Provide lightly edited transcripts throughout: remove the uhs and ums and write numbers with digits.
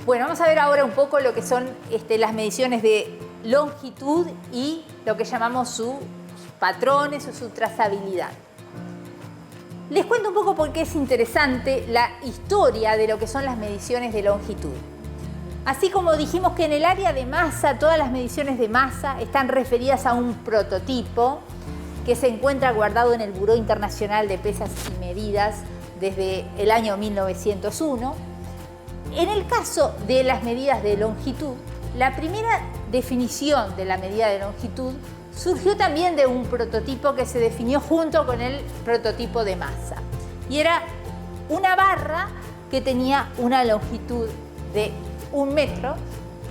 Bueno, vamos a ver ahora un poco lo que son las mediciones de longitud y lo que llamamos sus patrones o su trazabilidad. Les cuento un poco por qué es interesante la historia de lo que son las mediciones de longitud. Así como dijimos que en el área de masa, todas las mediciones de masa están referidas a un prototipo que se encuentra guardado en el Buró Internacional de Pesas y Medidas desde el año 1901. En el caso de las medidas de longitud, la primera definición de la medida de longitud surgió también de un prototipo que se definió junto con el prototipo de masa. Y era una barra que tenía una longitud de 1 metro,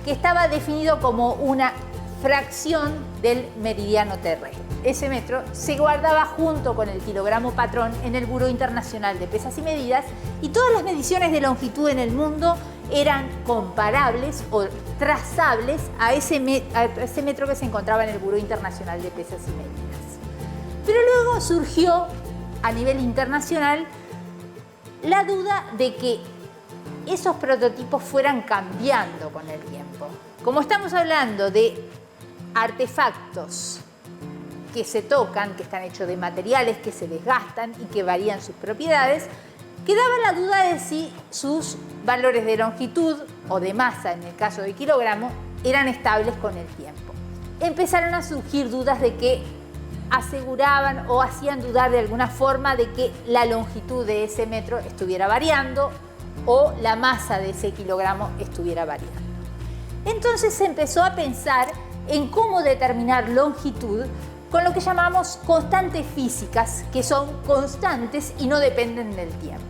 que estaba definido como una fracción del meridiano terrestre. Ese metro se guardaba junto con el kilogramo patrón en el Buró Internacional de Pesas y Medidas, y todas las mediciones de longitud en el mundo eran comparables o trazables a ese metro que se encontraba en el Buró Internacional de Pesas y Medidas. Pero luego surgió a nivel internacional la duda de que esos prototipos fueran cambiando con el tiempo. Como estamos hablando de artefactos que se tocan, que están hechos de materiales que se desgastan y que varían sus propiedades, quedaba la duda de si sus valores de longitud o de masa, en el caso de kilogramo, eran estables con el tiempo. Empezaron a surgir dudas de que aseguraban o hacían dudar de alguna forma de que la longitud de ese metro estuviera variando o la masa de ese kilogramo estuviera variando. Entonces se empezó a pensar en cómo determinar longitud con lo que llamamos constantes físicas, que son constantes y no dependen del tiempo.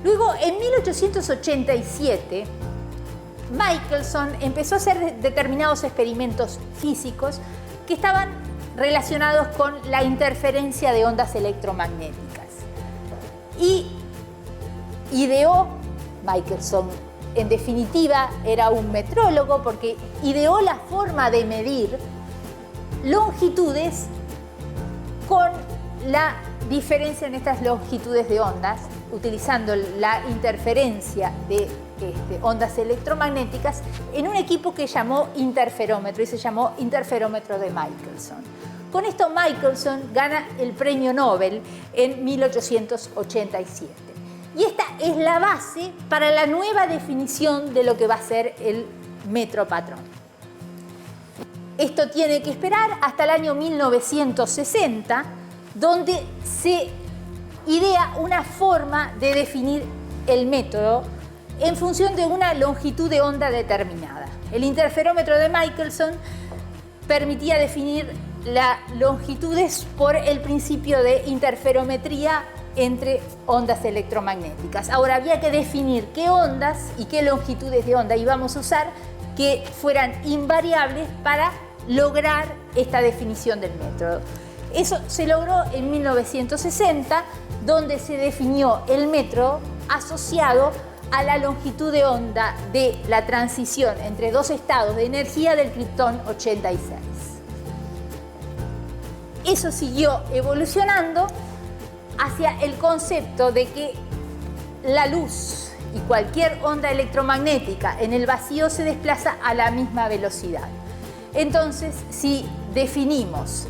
Luego, en 1887, Michelson empezó a hacer determinados experimentos físicos que estaban relacionados con la interferencia de ondas electromagnéticas. Y ideó, Michelson en definitiva era un metrólogo porque ideó la forma de medir longitudes con la diferencia en estas longitudes de ondas, utilizando la interferencia de ondas electromagnéticas en un equipo que llamó interferómetro y se llamó interferómetro de Michelson. Con esto Michelson gana el premio Nobel en 1887. Y esta es la base para la nueva definición de lo que va a ser el metro patrón. Esto tiene que esperar hasta el año 1960, donde se idea una forma de definir el metro en función de una longitud de onda determinada. El interferómetro de Michelson permitía definir las longitudes por el principio de interferometría entre ondas electromagnéticas. Ahora había que definir qué ondas y qué longitudes de onda íbamos a usar que fueran invariables para lograr esta definición del metro. Eso se logró en 1960, donde se definió el metro asociado a la longitud de onda de la transición entre dos estados de energía del kriptón 86. Eso siguió evolucionando hacia el concepto de que la luz y cualquier onda electromagnética en el vacío se desplaza a la misma velocidad. Entonces, si definimos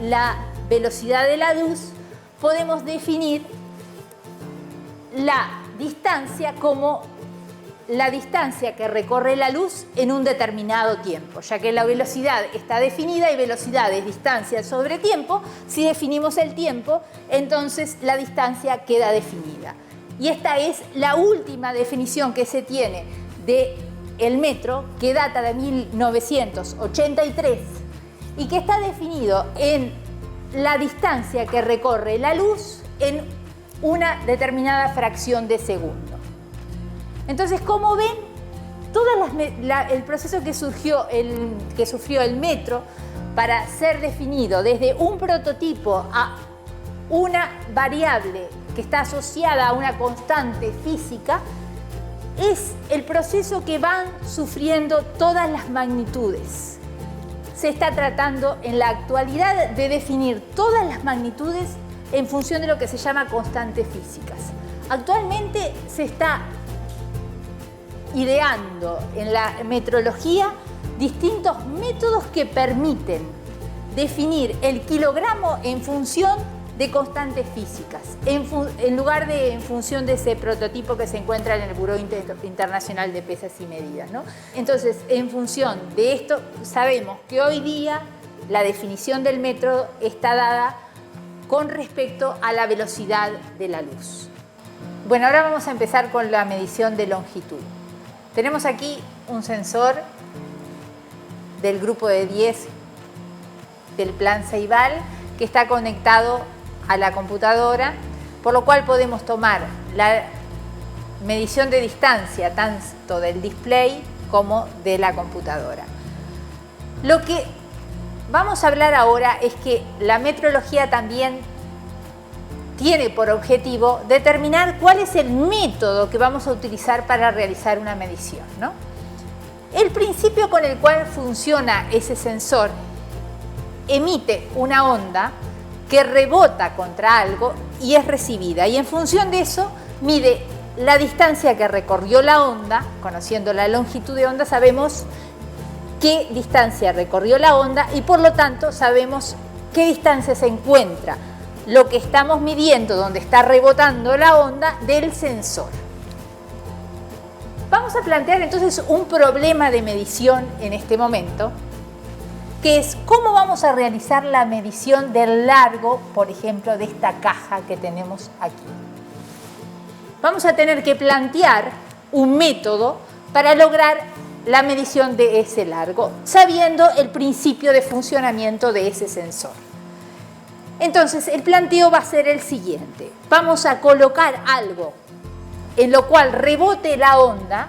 la velocidad de la luz, podemos definir la distancia como la distancia que recorre la luz en un determinado tiempo, ya que la velocidad está definida y velocidad es distancia sobre tiempo. Si definimos el tiempo, entonces la distancia queda definida. Y esta es la última definición que se tiene del metro, que data de 1983 y que está definido en la distancia que recorre la luz en una determinada fracción de segundo. Entonces, como ven, el proceso que sufrió el metro para ser definido desde un prototipo a una variable que está asociada a una constante física es el proceso que van sufriendo todas las magnitudes. Se está tratando en la actualidad de definir todas las magnitudes en función de lo que se llama constantes físicas. Actualmente se está ideando en la metrología distintos métodos que permiten definir el kilogramo en función de constantes físicas, en lugar de en función de ese prototipo que se encuentra en el Buró Internacional de Pesas y Medidas, ¿no? Entonces, en función de esto, sabemos que hoy día la definición del metro está dada con respecto a la velocidad de la luz. Bueno, ahora vamos a empezar con la medición de longitud. Tenemos aquí un sensor del grupo de 10 del plan Ceibal que está conectado a la computadora, por lo cual podemos tomar la medición de distancia tanto del display como de la computadora. Lo que vamos a hablar ahora es que la metrología también tiene por objetivo determinar cuál es el método que vamos a utilizar para realizar una medición, ¿no? El principio con el cual funciona ese sensor emite una onda que rebota contra algo y es recibida, y en función de eso mide la distancia que recorrió la onda. Conociendo la longitud de onda sabemos qué distancia recorrió la onda y por lo tanto sabemos qué distancia se encuentra lo que estamos midiendo, donde está rebotando la onda, del sensor. Vamos a plantear entonces un problema de medición en este momento, que es cómo vamos a realizar la medición del largo, por ejemplo, de esta caja que tenemos aquí. Vamos a tener que plantear un método para lograr la medición de ese largo, sabiendo el principio de funcionamiento de ese sensor. Entonces, el planteo va a ser el siguiente. Vamos a colocar algo en lo cual rebote la onda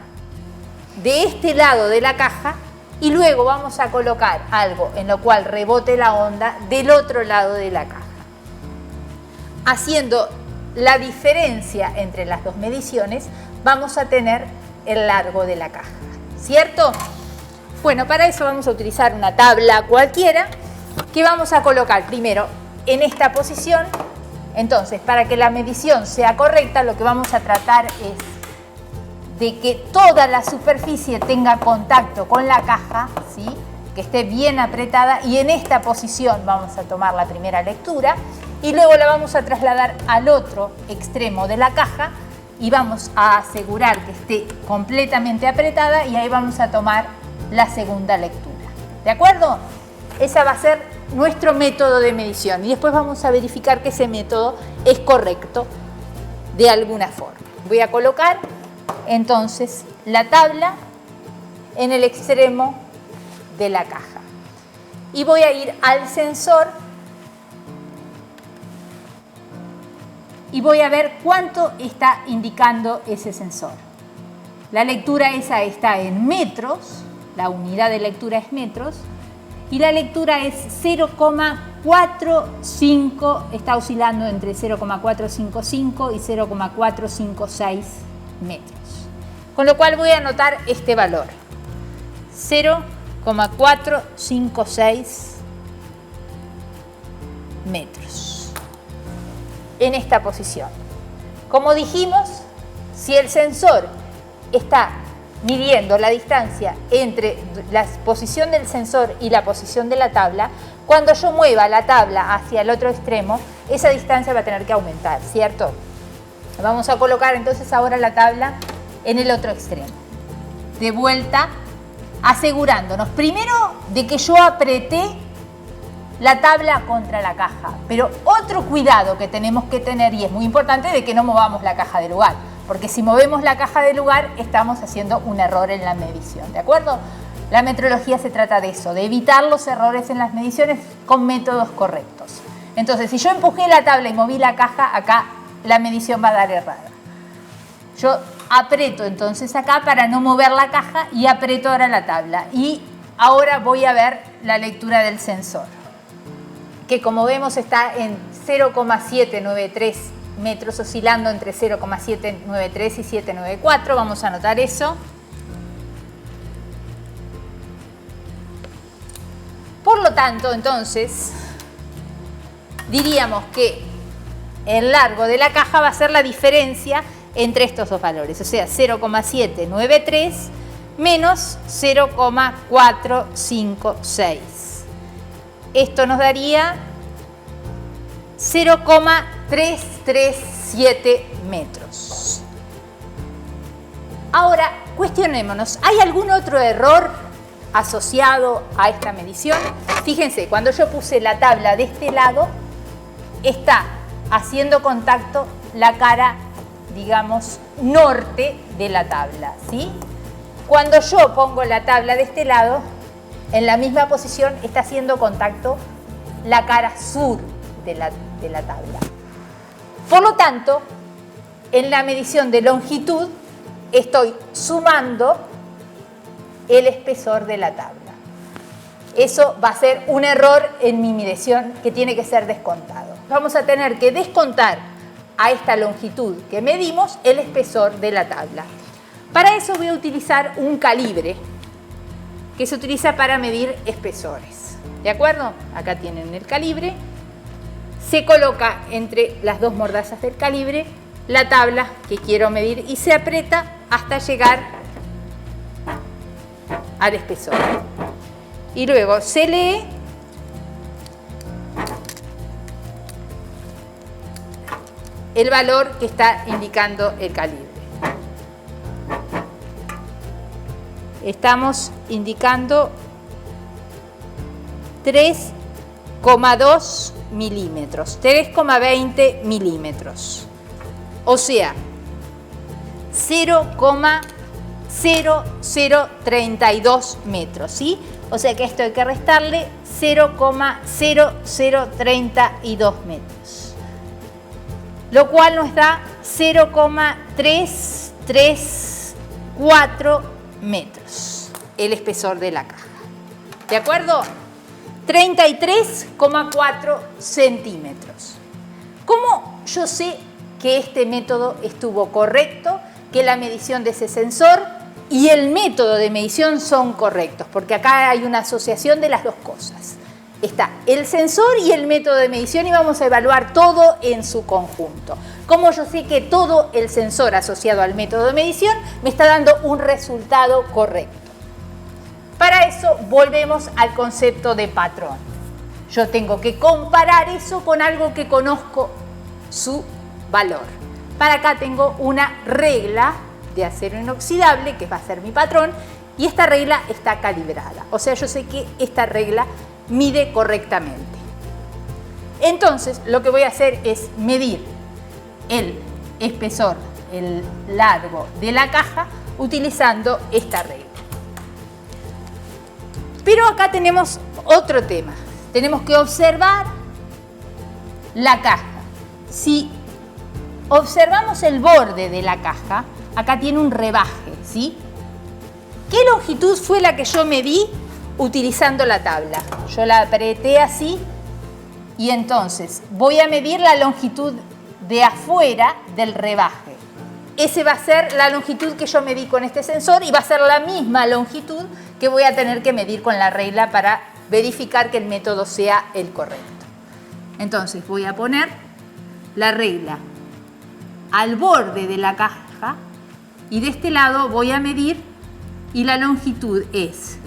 de este lado de la caja, y luego vamos a colocar algo en lo cual rebote la onda del otro lado de la caja, haciendo la diferencia entre las dos mediciones. Vamos a tener el largo de la caja, ¿cierto? Bueno, para eso vamos a utilizar una tabla cualquiera que vamos a colocar primero en esta posición. Entonces, para que la medición sea correcta, lo que vamos a tratar es de que toda la superficie tenga contacto con la caja, ¿sí? Que esté bien apretada, y en esta posición vamos a tomar la primera lectura y luego la vamos a trasladar al otro extremo de la caja y vamos a asegurar que esté completamente apretada, y ahí vamos a tomar la segunda lectura. ¿De acuerdo? Ese va a ser nuestro método de medición, y después vamos a verificar que ese método es correcto de alguna forma. Voy a colocar entonces la tabla en el extremo de la caja y voy a ir al sensor y voy a ver cuánto está indicando ese sensor. La lectura esa está en metros, la unidad de lectura es metros, y la lectura es 0,45, está oscilando entre 0,455 y 0,456 metros. Con lo cual voy a anotar este valor, 0,456 metros, en esta posición. Como dijimos, si el sensor está midiendo la distancia entre la posición del sensor y la posición de la tabla, cuando yo mueva la tabla hacia el otro extremo, esa distancia va a tener que aumentar, ¿cierto? Vamos a colocar entonces ahora la tabla en el otro extremo. De vuelta, asegurándonos primero de que yo apreté la tabla contra la caja, pero otro cuidado que tenemos que tener, y es muy importante, de que no movamos la caja de lugar, porque si movemos la caja de lugar estamos haciendo un error en la medición, ¿de acuerdo? La metrología se trata de eso, de evitar los errores en las mediciones con métodos correctos. Entonces, si yo empujé la tabla y moví la caja, acá la medición va a dar errada. Yo aprieto entonces acá para no mover la caja y aprieto ahora la tabla. Y ahora voy a ver la lectura del sensor, que como vemos está en 0,793 metros, oscilando entre 0,793 y 794. Vamos a anotar eso. Por lo tanto, entonces, diríamos que el largo de la caja va a ser la diferencia entre estos dos valores, o sea, 0,793 menos 0,456. Esto nos daría 0,337 metros. Ahora, cuestionémonos, ¿hay algún otro error asociado a esta medición? Fíjense, cuando yo puse la tabla de este lado, está haciendo contacto la cara, digamos, norte de la tabla, ¿sí? Cuando yo pongo la tabla de este lado, en la misma posición está haciendo contacto la cara sur de la tabla. Por lo tanto, en la medición de longitud, estoy sumando el espesor de la tabla. Eso va a ser un error en mi medición que tiene que ser descontado. Vamos a tener que descontar a esta longitud que medimos el espesor de la tabla. Para eso voy a utilizar un calibre que se utiliza para medir espesores. ¿De acuerdo? Acá tienen el calibre. Se coloca entre las dos mordazas del calibre la tabla que quiero medir y se aprieta hasta llegar al espesor. Y luego se lee el valor que está indicando el calibre. Estamos indicando 3,2 milímetros, 3,20 milímetros. O sea, 0,0032 metros, ¿sí? O sea que a esto hay que restarle 0,0032 metros. Lo cual nos da 0,334 metros, el espesor de la caja. ¿De acuerdo? 33,4 centímetros. ¿Cómo yo sé que este método estuvo correcto, que la medición de ese sensor y el método de medición son correctos? Porque acá hay una asociación de las dos cosas. Está el sensor y el método de medición y vamos a evaluar todo en su conjunto. ¿Cómo yo sé que todo el sensor asociado al método de medición me está dando un resultado correcto? Para eso volvemos al concepto de patrón. Yo tengo que comparar eso con algo que conozco su valor. Para acá tengo una regla de acero inoxidable, que va a ser mi patrón, y esta regla está calibrada. O sea, yo sé que esta regla mide correctamente. Entonces, lo que voy a hacer es medir el espesor, el largo de la caja, utilizando esta regla. Pero acá tenemos otro tema. Tenemos que observar la caja. Si observamos el borde de la caja, acá tiene un rebaje, ¿sí? ¿Qué longitud fue la que yo medí utilizando la tabla? Yo la apreté así y entonces voy a medir la longitud de afuera del rebaje. Ese va a ser la longitud que yo medí con este sensor y va a ser la misma longitud que voy a tener que medir con la regla para verificar que el método sea el correcto. Entonces voy a poner la regla al borde de la caja y de este lado voy a medir y la longitud es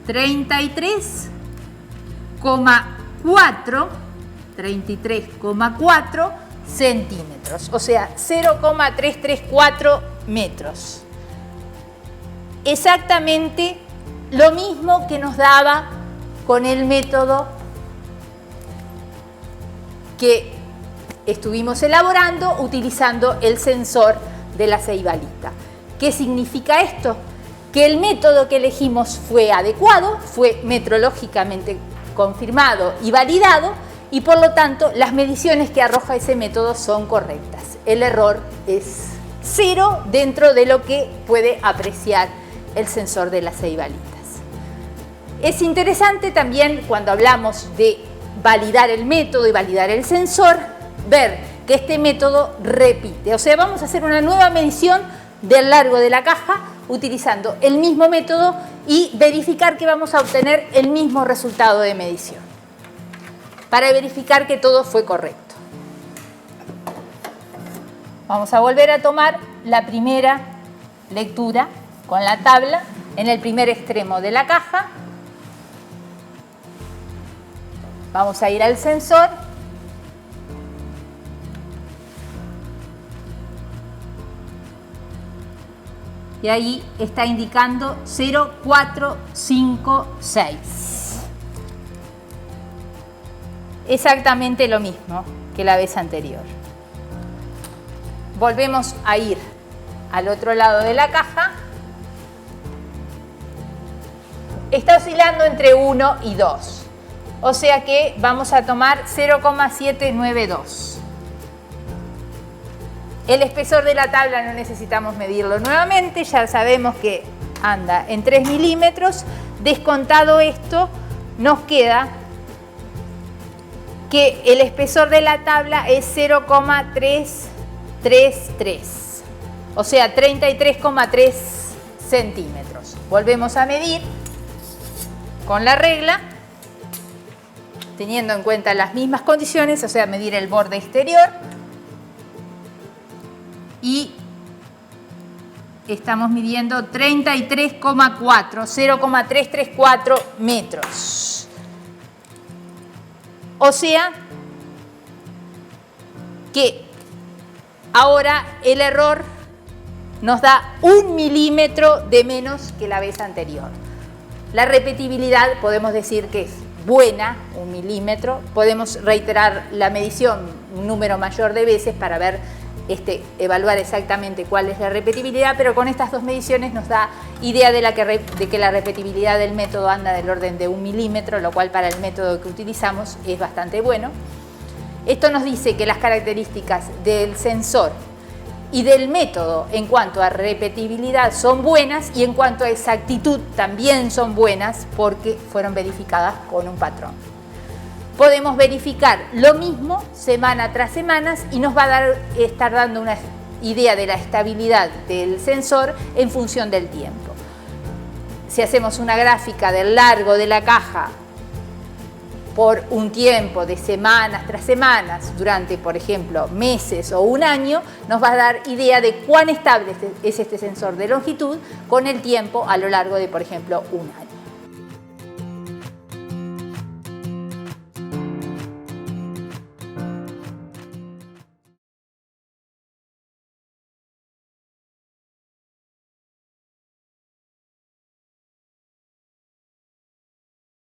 33,4 centímetros, o sea, 0,334 metros. Exactamente lo mismo que nos daba con el método que estuvimos elaborando utilizando el sensor de la ceibalita. ¿Qué significa esto? Que el método que elegimos fue adecuado, fue metrológicamente confirmado y validado y por lo tanto las mediciones que arroja ese método son correctas. El error es cero dentro de lo que puede apreciar el sensor de las ceibalitas. Es interesante también cuando hablamos de validar el método y validar el sensor, ver que este método repite. O sea, vamos a hacer una nueva medición del largo de la caja utilizando el mismo método y verificar que vamos a obtener el mismo resultado de medición para verificar que todo fue correcto. Vamos a volver a tomar la primera lectura con la tabla en el primer extremo de la caja. Vamos a ir al sensor. Y ahí está indicando 0,456. Exactamente lo mismo que la vez anterior. Volvemos a ir al otro lado de la caja. Está oscilando entre 1 y 2. O sea que vamos a tomar 0,792. El espesor de la tabla no necesitamos medirlo nuevamente, ya sabemos que anda en 3 milímetros. Descontado esto, nos queda que el espesor de la tabla es 0,333, o sea, 33,3 centímetros. Volvemos a medir con la regla, teniendo en cuenta las mismas condiciones, o sea, medir el borde exterior. Y estamos midiendo 33,4, 0,334 metros. O sea que ahora el error nos da 1 milímetro de menos que la vez anterior. La repetibilidad podemos decir que es buena, 1 milímetro. Podemos reiterar la medición un número mayor de veces para ver evaluar exactamente cuál es la repetibilidad, pero con estas dos mediciones nos da idea de que la repetibilidad del método anda del orden de 1 milímetro, lo cual para el método que utilizamos es bastante bueno. Esto nos dice que las características del sensor y del método en cuanto a repetibilidad son buenas y en cuanto a exactitud también son buenas porque fueron verificadas con un patrón. Podemos verificar lo mismo semana tras semana y nos va a estar dando una idea de la estabilidad del sensor en función del tiempo. Si hacemos una gráfica del largo de la caja por un tiempo de semanas tras semanas, durante, por ejemplo, meses o un año, nos va a dar idea de cuán estable es este sensor de longitud con el tiempo a lo largo de, por ejemplo, un año.